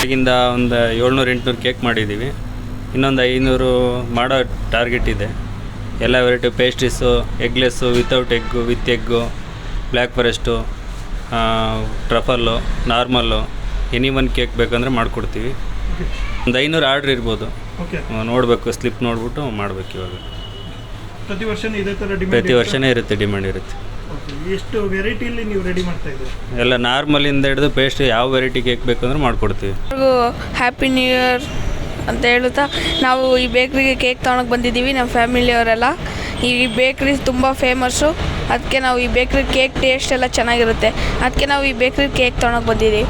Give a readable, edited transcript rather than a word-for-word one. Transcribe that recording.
ಈಗಿಂದ ಒಂದು 700-800 ಕೇಕ್ ಮಾಡಿದ್ದೀವಿ. ಇನ್ನೊಂದು 500 ಮಾಡೋ ಟಾರ್ಗೆಟ್ ಇದೆ. ಎಲ್ಲ variety pastries, eggless, without egg, with egg, black forest, truffle, normal, any one cake ಬೇಕಂದರೆ ಮಾಡಿಕೊಡ್ತೀವಿ. ಒಂದು 500 ಆರ್ಡ್ರ್ ಇರ್ಬೋದು. ನೋಡಬೇಕು, ಸ್ಲಿಪ್ ನೋಡಿಬಿಟ್ಟು ಮಾಡಬೇಕು. ಇವಾಗ ಪ್ರತಿ ವರ್ಷನೇ ಇರುತ್ತೆ, ಡಿಮ್ಯಾಂಡ್ ಇರುತ್ತೆ. ಎಷ್ಟು ವೆರೈಟಿಯಲ್ಲಿ ನೀವು ರೆಡಿ ಮಾಡ್ತಾ ಇದ್ದೀರಿ? ಎಲ್ಲ ನಾರ್ಮಲಿಂದ ಹಿಡಿದು ಪೇಸ್ಟ್ ಯಾವ ವೆರೈಟಿ ಕೇಕ್ ಬೇಕಂದ್ರೆ ಮಾಡಿಕೊಡ್ತೀವಿ. ಹ್ಯಾಪಿ ನ್ಯೂ ಇಯರ್ ಅಂತ ಹೇಳುತ್ತಾ ನಾವು ಈ ಬೇಕ್ರಿಗೆ ಕೇಕ್ ತೊಗೊಳಕ್ಕೆ ಬಂದಿದ್ದೀವಿ. ನಮ್ಮ ಫ್ಯಾಮಿಲಿಯವರೆಲ್ಲ ಈ ಬೇಕ್ರಿ ತುಂಬ ಫೇಮಸ್ಸು. ಅದಕ್ಕೆ ನಾವು ಈ ಬೇಕ್ರಿ ಕೇಕ್ ಟೇಸ್ಟ್ ಎಲ್ಲ ಚೆನ್ನಾಗಿರುತ್ತೆ. ಅದಕ್ಕೆ ನಾವು ಈ ಬೇಕ್ರಿ ಕೇಕ್ ತೊಗೊಳಕ್ಕೆ ಬಂದಿದ್ದೀವಿ.